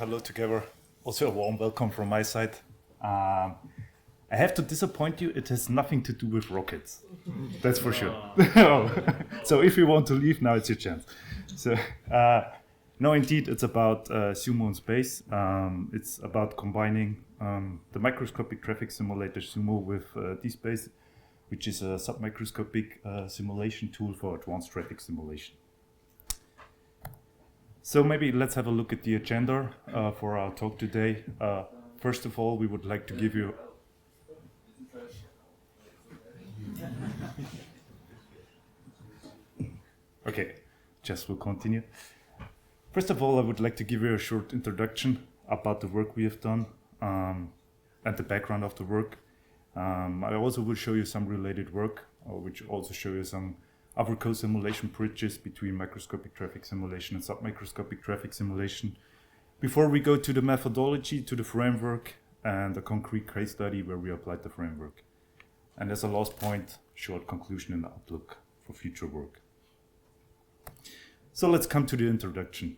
hello together. Also a warm welcome from my side. I have to disappoint you, it has nothing to do with rockets. That's for sure. So if you want to leave, now it's your chance. So, no, indeed, it's about SUMO in space. It's about combining the microscopic traffic simulator SUMO with dSPACE, which is a submicroscopic simulation tool for advanced traffic simulation. So maybe let's have a look at the agenda for our talk today. First of all, we would like to give you... Okay, just will continue. First of all, I would like to give you a short introduction about the work we have done and the background of the work. I also will show you some related work, which also show you some other co-simulation bridges between microscopic traffic simulation and submicroscopic traffic simulation. Before we go to the methodology, to the framework, and a concrete case study where we applied the framework. And as a last point, short conclusion and outlook for future work. So let's come to the introduction.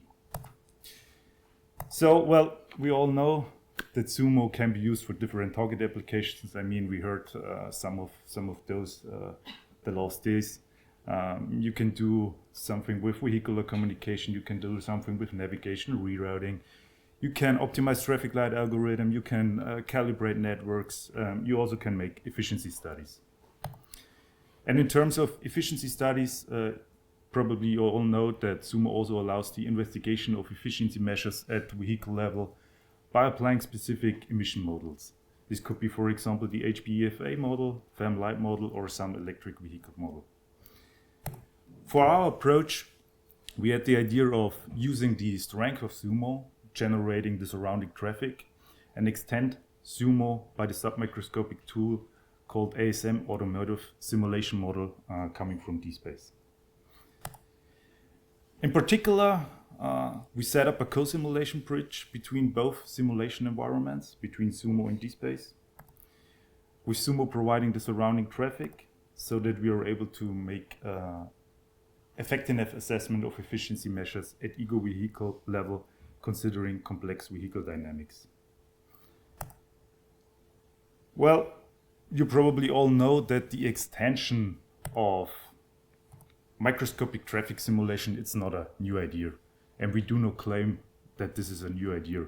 So, well, we all know that SUMO can be used for different target applications. I mean, we heard some of those the last days. You can do something with vehicular communication, you can do something with navigation, rerouting, you can optimize traffic light algorithm, you can calibrate networks, you also can make efficiency studies. And in terms of efficiency studies, probably you all know that SUMO also allows the investigation of efficiency measures at vehicle level by applying specific emission models. This could be, for example, the HBEFA model, FEM light model, or some electric vehicle model. For our approach, we had the idea of using the strength of SUMO, generating the surrounding traffic, and extend SUMO by the submicroscopic tool called ASM Automotive Simulation Model coming from dSPACE. In particular, we set up a co-simulation bridge between both simulation environments, between SUMO and dSPACE, with SUMO providing the surrounding traffic so that we are able to make effectiveness assessment of efficiency measures at ego vehicle level, considering complex vehicle dynamics. Well, you probably all know that the extension of microscopic traffic simulation, it's not a new idea. And we do not claim that this is a new idea.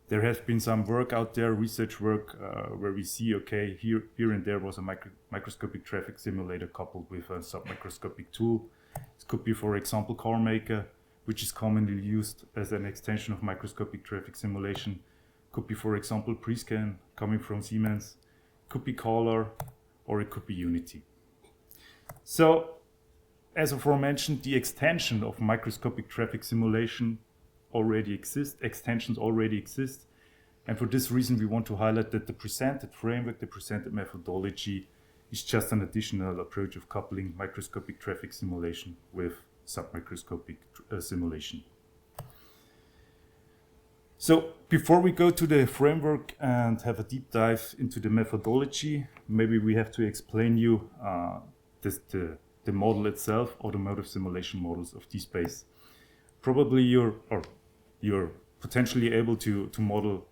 There has been some work out there, research work, where we see, okay, here and there was a microscopic traffic simulator coupled with a submicroscopic tool. This could be, for example, CarMaker, which is commonly used as an extension of microscopic traffic simulation. Could be, for example, Prescan coming from Siemens. Could be Color, or it could be Unity. So, as aforementioned, the extension of microscopic traffic simulation already exists, extensions already exist. And for this reason, we want to highlight that the presented framework, the presented methodology is just an additional approach of coupling microscopic traffic simulation with submicroscopic simulation. So before we go to the framework and have a deep dive into the methodology, maybe we have to explain you the model itself, automotive simulation models of dSPACE. Probably you're potentially able to model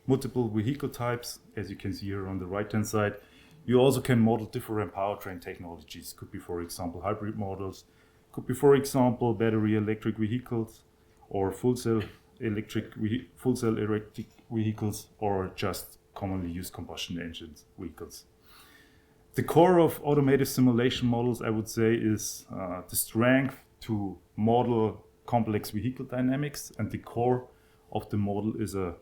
multiple vehicle types, as you can see here on the right-hand side. You also can model different powertrain technologies. Could be, for example, hybrid models. Could be, for example, battery electric vehicles, or full cell electric vehicles, or just commonly used combustion engines vehicles. The core of automotive simulation models, I would say, is the strength to model complex vehicle dynamics, and the core of the model is a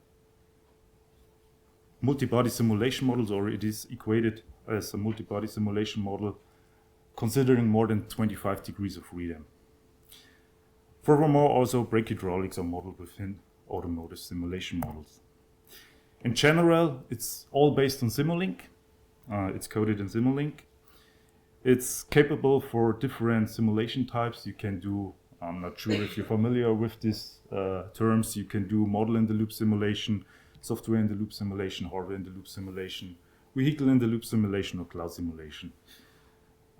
multi-body simulation model, or it is equated as a multi-body simulation model considering more than 25 degrees of freedom. Furthermore, also brake hydraulics are modeled within automotive simulation models. In general, it's all based on Simulink. It's coded in Simulink. It's capable for different simulation types. You can do, I'm not sure if you're familiar with these terms, you can do model-in-the-loop simulation, software-in-the-loop simulation, hardware-in-the-loop simulation, vehicle-in-the-loop simulation, or cloud simulation.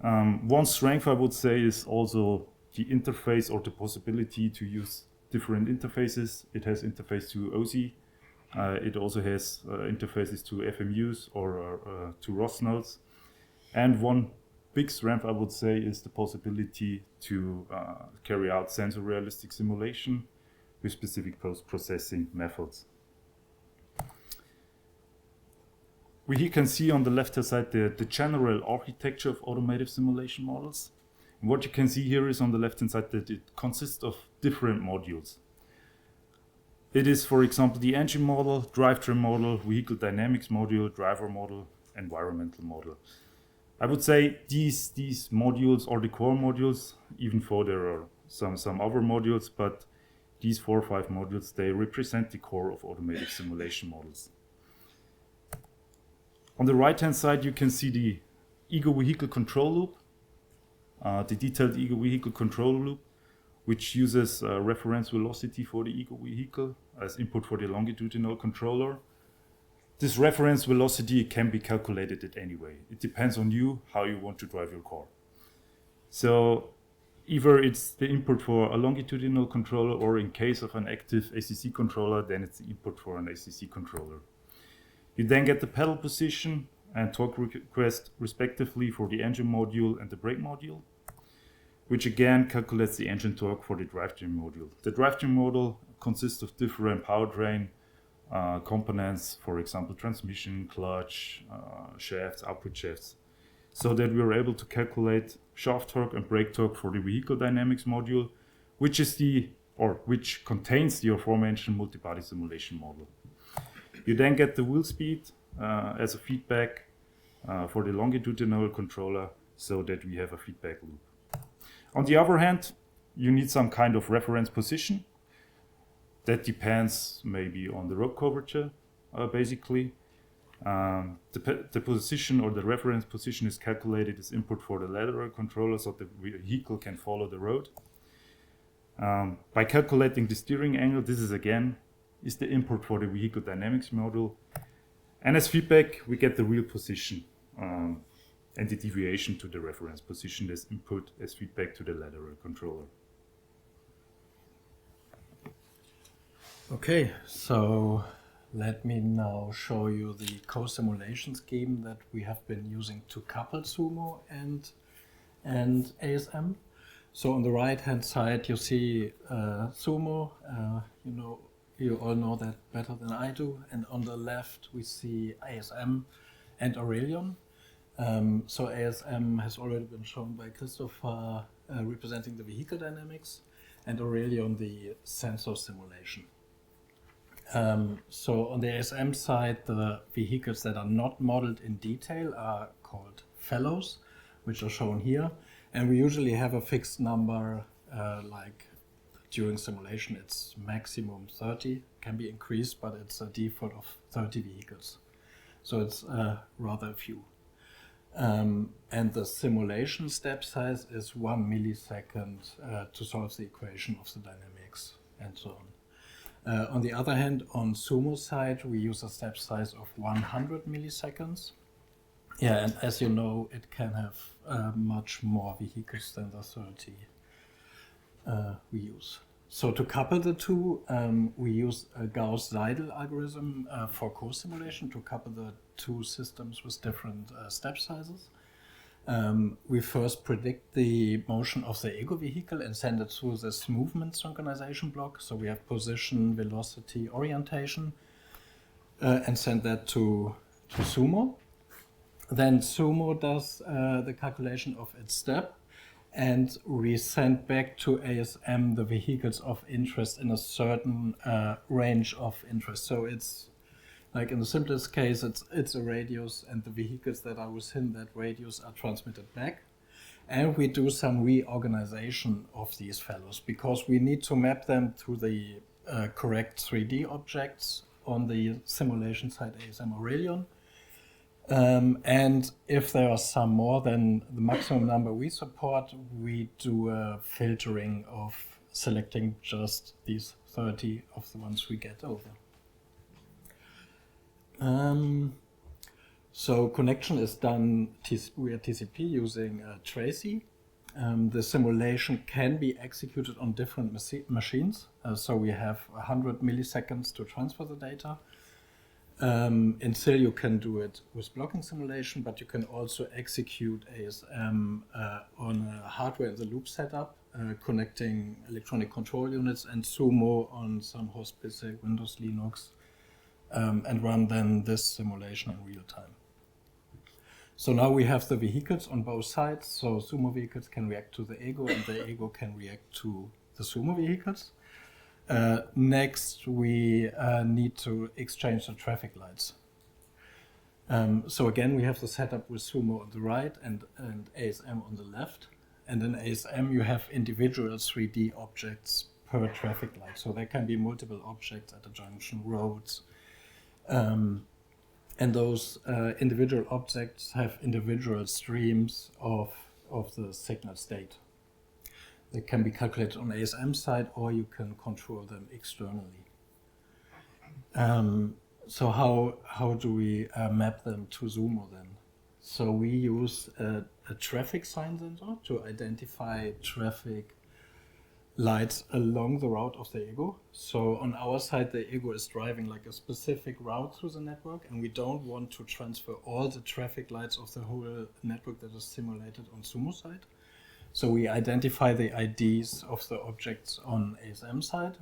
One strength, I would say, is also the interface or the possibility to use different interfaces. It has interface to OSI. It also has interfaces to FMUs or to ROS nodes. And one big strength, I would say, is the possibility to carry out sensor realistic simulation with specific post-processing methods. We here can see on the left-hand side the general architecture of automotive simulation models. And what you can see here is on the left-hand side that it consists of different modules. It is, for example, the engine model, drivetrain model, vehicle dynamics module, driver model, environmental model. I would say these modules are the core modules, even though there are some other modules, but these 4 or 5 modules, they represent the core of automotive simulation models. On the right-hand side, you can see the ego vehicle control loop, the detailed ego vehicle control loop, which uses reference velocity for the ego vehicle as input for the longitudinal controller. This reference velocity can be calculated at any way. It depends on you, how you want to drive your car. So either it's the input for a longitudinal controller, or in case of an active ACC controller, then it's the input for an ACC controller. You then get the pedal position and torque request respectively for the engine module and the brake module, which again calculates the engine torque for the drivetrain module. The drivetrain module consists of different powertrain components, for example, transmission, clutch, shafts, output shafts, so that we are able to calculate shaft torque and brake torque for the vehicle dynamics module, which contains the aforementioned multi-body simulation model. You then get the wheel speed as a feedback for the longitudinal controller, so that we have a feedback loop. On the other hand, you need some kind of reference position. That depends maybe on the road curvature, basically. The position or the reference position is calculated as input for the lateral controller, so the vehicle can follow the road. By calculating the steering angle, this is the input for the vehicle dynamics module. And as feedback, we get the real position and the deviation to the reference position as input as feedback to the lateral controller. Okay, so let me now show you the co-simulation scheme that we have been using to couple SUMO and ASM. So on the right hand side you see SUMO, you all know that better than I do, and on the left we see ASM and AURELION. So ASM has already been shown by Christopher, representing the vehicle dynamics, and AURELION the sensor simulation. So on the ASM side, the vehicles that are not modeled in detail are called fellows, which are shown here. And we usually have a fixed number, like during simulation, it's maximum 30, can be increased, but it's a default of 30 vehicles. So it's rather few. And the simulation step size is 1 millisecond to solve the equation of the dynamics and so on. On the other hand, on SUMO side, we use a step size of 100 milliseconds. Yeah, and as you know, it can have much more vehicles than the 30 we use. So to couple the two, we use a Gauss-Seidel algorithm for co-simulation to couple the two systems with different step sizes. We first predict the motion of the ego vehicle and send it through this movement synchronization block. So we have position, velocity, orientation, and send that to SUMO. Then SUMO does the calculation of its step, and we send back to ASM the vehicles of interest in a certain range of interest. So it's like in the simplest case, it's a radius, and the vehicles that are within that radius are transmitted back. And we do some reorganization of these fellows because we need to map them to the correct 3D objects on the simulation side ASM AURELION. And if there are some more than the maximum number we support, we do a filtering of selecting just these 30 of the ones we get over. So connection is done via TCP using Tracy. The simulation can be executed on different machines. So we have 100 milliseconds to transfer the data. In SIL, you can do it with blocking simulation, but you can also execute ASM on a hardware in the loop setup, connecting electronic control units and SUMO on some host like Windows, Linux, and run then this simulation in real time. So now we have the vehicles on both sides. So SUMO vehicles can react to the ego, and the ego can react to the SUMO vehicles. Next, we need to exchange the traffic lights. So again, we have the setup with SUMO on the right and ASM on the left. And in ASM, you have individual 3D objects per traffic light. So there can be multiple objects at a junction, roads. And those individual objects have individual streams of the signal state. They can be calculated on ASM side, or you can control them externally. So how do we map them to SUMO then? So we use a traffic sign sensor to identify traffic lights along the route of the ego. So on our side, the ego is driving like a specific route through the network, and we don't want to transfer all the traffic lights of the whole network that is simulated on SUMO side. So we identify the IDs of the objects on ASM side.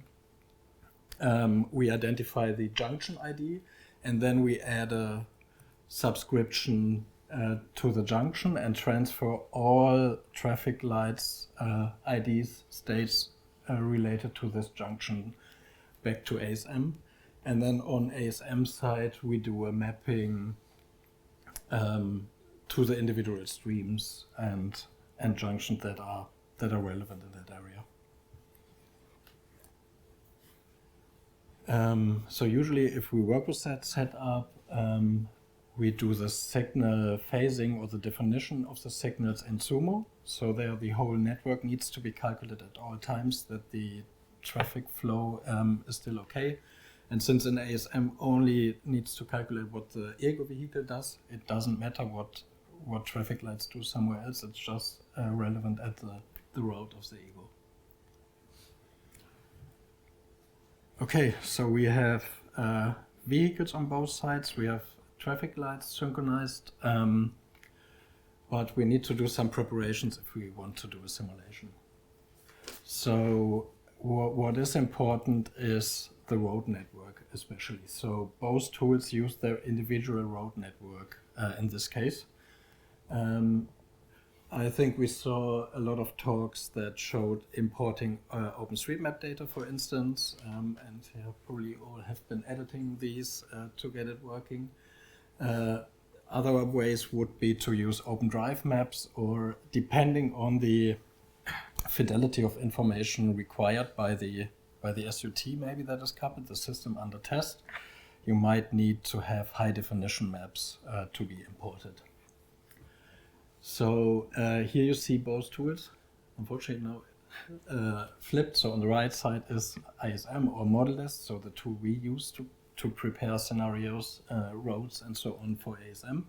We identify the junction ID, and then we add a subscription to the junction and transfer all traffic lights, IDs, states related to this junction back to ASM. And then on ASM side, we do a mapping to the individual streams and junctions that are relevant in that area. So usually if we work with that setup, we do the signal phasing or the definition of the signals in SUMO. So there the whole network needs to be calculated at all times that the traffic flow is still okay. And since an ASM only needs to calculate what the ego vehicle does, it doesn't matter what traffic lights do somewhere else. It's just relevant at the route of the ego. Okay, so we have vehicles on both sides. We have traffic lights synchronized, but we need to do some preparations if we want to do a simulation. So what is important is the road network especially. So both tools use their individual road network in this case. I think we saw a lot of talks that showed importing OpenStreetMap data, for instance, and probably all have been editing these to get it working. Other ways would be to use OpenDrive maps, or depending on the fidelity of information required by the SUT maybe that is coupled, the system under test, you might need to have high definition maps to be imported. So here you see both tools. Unfortunately now flipped. So on the right side is ISM or ModelDesc, so the tool we use to prepare scenarios, roads and so on for ASM.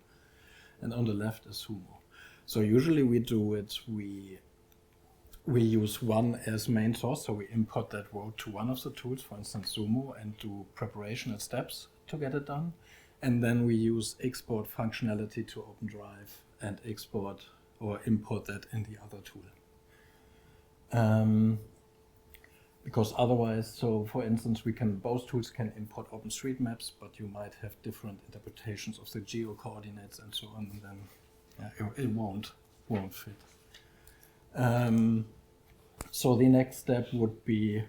And on the left is SUMO. So usually we do it, we use one as main source, so we import that road to one of the tools, for instance SUMO, and do preparation and steps to get it done. And then we use export functionality to OpenDrive and export or import that in the other tool. Because otherwise, so for instance, both tools can import OpenStreetMaps, but you might have different interpretations of the geo coordinates and so on, and then it won't fit. So the next step would be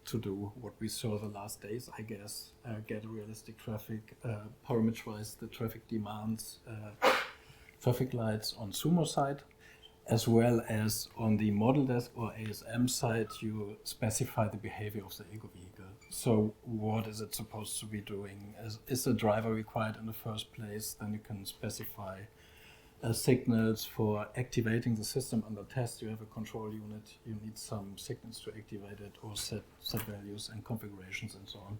to do what we saw the last days, I guess, get a realistic traffic, parameterize the traffic demands, traffic lights on SUMO side, as well as on the ModelDesc or ASM side, you specify the behavior of the ego vehicle. So what is it supposed to be doing? Is the driver required in the first place? Then you can specify signals for activating the system under test. You have a control unit, you need some signals to activate it, or set values and configurations and so on.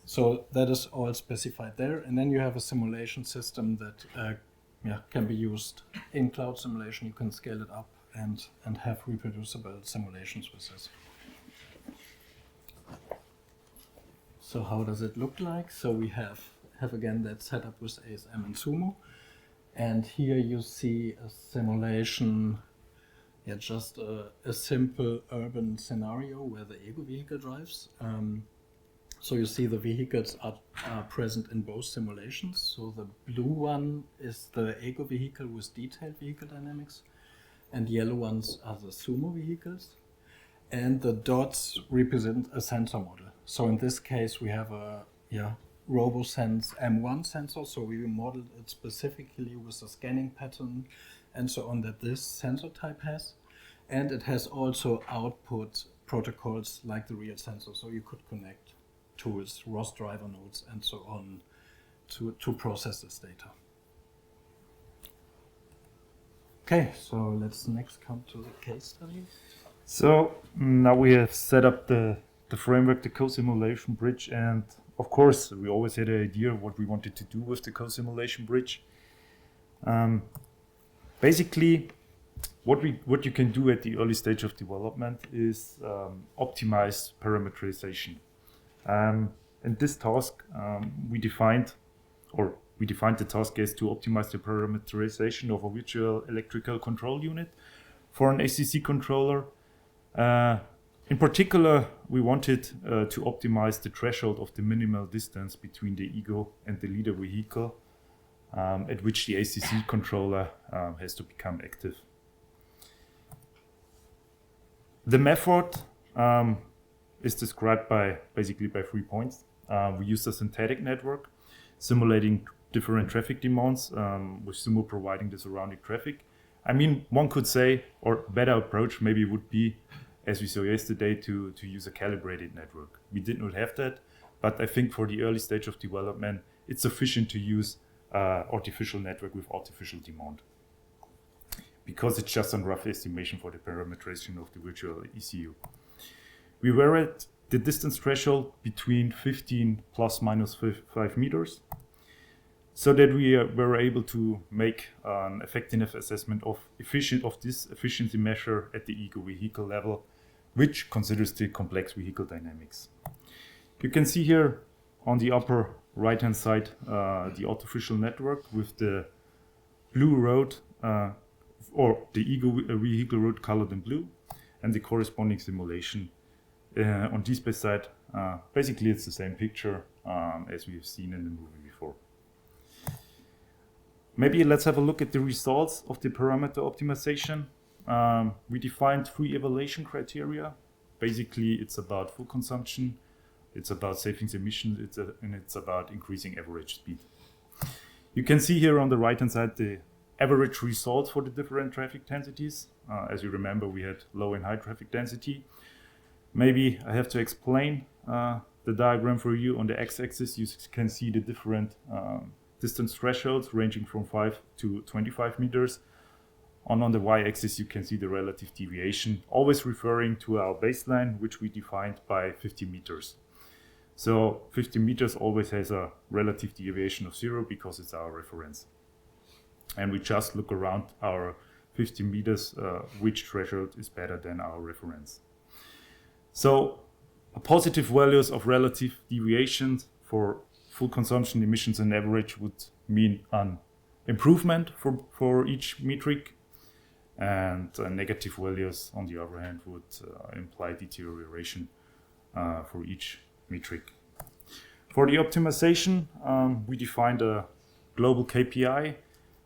So that is all specified there. And then you have a simulation system that can be used in cloud simulation. You can scale it up and have reproducible simulations with this. So how does it look like? So we have again that setup with ASM and SUMO. And here you see a simulation, just a simple urban scenario where the ego vehicle drives. So you see the vehicles are present in both simulations. So the blue one is the ego vehicle with detailed vehicle dynamics, and the yellow ones are the SUMO vehicles. And the dots represent a sensor model. So in this case, we have a RoboSense M1 sensor. So we modeled it specifically with the scanning pattern and so on that this sensor type has. And it has also output protocols like the real sensor. So you could connect tools, ROS driver nodes, and so on to process this data. Okay, so let's next come to the case study. So now we have set up the framework, the co-simulation bridge, and of course we always had an idea what we wanted to do with the co-simulation bridge. Basically, what you can do at the early stage of development is optimize parameterization. In this task, we defined the task as to optimize the parameterization of a virtual electrical control unit for an ACC controller. In particular, we wanted to optimize the threshold of the minimal distance between the ego and the leader vehicle, at which the ACC controller has to become active. The method is described basically by 3 points. We use a synthetic network, simulating different traffic demands, with SUMO providing the surrounding traffic. I mean, one could say, or better approach maybe would be, as we saw yesterday, to use a calibrated network. We did not have that, but I think for the early stage of development, it's sufficient to use artificial network with artificial demand, because it's just a rough estimation for the parameterization of the virtual ECU. We were at the distance threshold between 15 plus minus 5 meters, so that we were able to make an effectiveness assessment of this efficiency measure at the ego vehicle level, which considers the complex vehicle dynamics. You can see here on the upper right hand side the artificial network with the blue road or the ego vehicle road colored in blue, and the corresponding simulation on dSPACE side. Basically it's the same picture as we have seen in the movie before. Maybe let's have a look at the results of the parameter optimization. We defined 3 evaluation criteria. Basically, it's about fuel consumption, it's about saving emissions, and it's about increasing average speed. You can see here on the right-hand side the average results for the different traffic densities. As you remember, we had low and high traffic density. Maybe I have to explain the diagram for you. On the x-axis, you can see the different distance thresholds ranging from 5 to 25 meters. On the y-axis, you can see the relative deviation, always referring to our baseline, which we defined by 50 meters. So 50 meters always has a relative deviation of 0 because it's our reference. And we just look around our 50 meters, which threshold is better than our reference. So positive values of relative deviations for full consumption, emissions, and average would mean an improvement for each metric, and negative values, on the other hand, would imply deterioration for each metric. For the optimization, we defined a global KPI,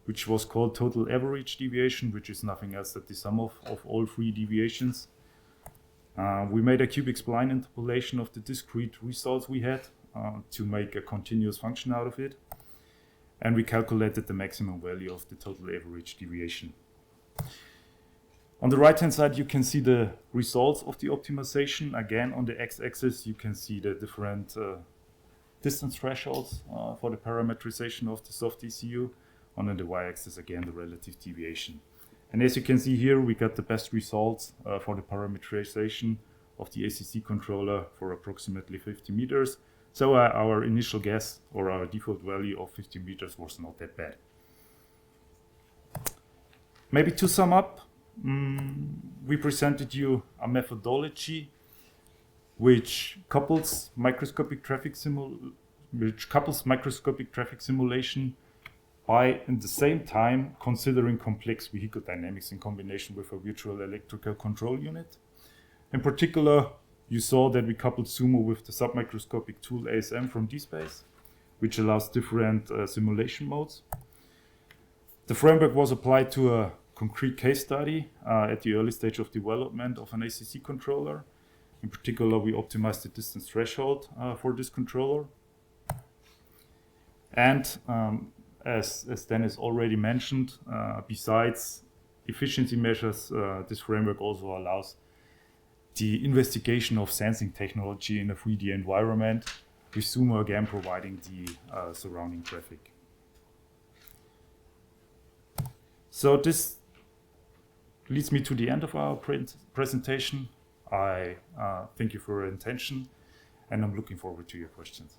which was called total average deviation, which is nothing else than the sum of all 3 deviations. We made a cubic spline interpolation of the discrete results we had to make a continuous function out of it. And we calculated the maximum value of the total average deviation. On the right hand side, you can see the results of the optimization. Again, on the x-axis, you can see the different distance thresholds for the parameterization of the soft ECU. On the y-axis, again, the relative deviation. And as you can see here, we got the best results for the parameterization of the ACC controller for approximately 50 meters. So our initial guess, or our default value of 50 meters, was not that bad. Maybe to sum up, we presented you a methodology which couples microscopic traffic simulation by, at the same time, considering complex vehicle dynamics in combination with a virtual electrical control unit. In particular, you saw that we coupled SUMO with the submicroscopic tool ASM from dSPACE, which allows different simulation modes. The framework was applied to a concrete case study at the early stage of development of an ACC controller. In particular, we optimized the distance threshold for this controller. And as Dennis already mentioned, besides efficiency measures, this framework also allows the investigation of sensing technology in a 3D environment, with SUMO again providing the surrounding traffic. So this leads me to the end of our presentation. I thank you for your attention, and I'm looking forward to your questions.